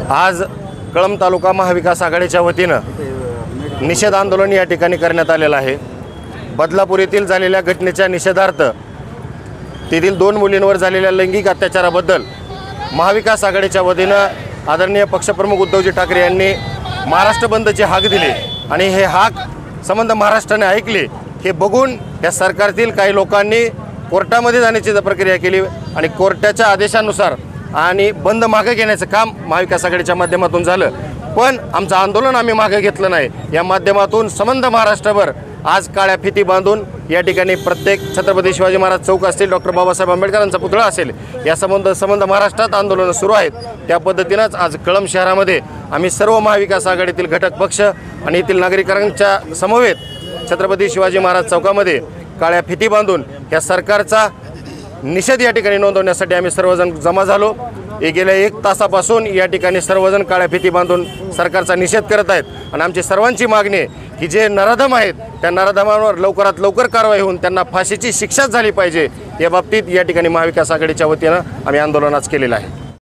आज कळंब तालुका महाविकास आघाडीच्या वतीनं निषेध आंदोलन या ठिकाणी करण्यात आलेलं आहे। बदलापूर येथील झालेल्या घटनेच्या निषेधार्थ तेथील 2 मुलींवर झालेल्या लैंगिक अत्याचाराबद्दल महाविकास आघाडीच्या वतीनं आदरणीय पक्षप्रमुख उद्धवजी ठाकरे यांनी महाराष्ट्र बंदची हाक दिली आणि हे हाक संबंध महाराष्ट्राने ऐकले। हे बघून या सरकारतील काही लोकांनी कोर्टामध्ये जाण्याची प्रक्रिया केली आणि कोर्टाच्या आदेशानुसार आणि बंद मागे घेण्याचं काम महाविकास आघाडीच्या माध्यमातून झालं। पण आमचं आंदोलन आम्ही मागे घेतलं नाही। या माध्यमातून संबंध महाराष्ट्रभर आज काळ्या फिती बांधून या ठिकाणी प्रत्येक छत्रपती शिवाजी महाराज चौक असतील, डॉक्टर बाबासाहेब आंबेडकरांचा पुतळा असेल, या संबंध महाराष्ट्रात आंदोलनं सुरू आहेत। त्या पद्धतीनंच आज कळंब शहरामध्ये आम्ही सर्व महाविकास आघाडीतील घटक पक्ष आणि येथील नागरिकांच्या समवेत छत्रपती शिवाजी महाराज चौकामध्ये काळ्या फिती बांधून या सरकारचा निषेध या ठिकाणी नोंदवण्यासाठी आम्ही सर्वजण जमा झालो। गेल्या 1 तासापासून या ठिकाणी सर्वजण काळ्या फिती बांधून सरकारचा निषेध करत आहेत आणि आमची सर्वांची मागणी आहे की जे नराधम आहेत त्या नराधमांवर लवकरात लवकर कारवाई होऊन त्यांना फाशीची शिक्षा झाली पाहिजे। या बाबतीत या ठिकाणी महाविकास आघाडीच्या वतीनं आम्ही आंदोलन आज केलेलं आहे।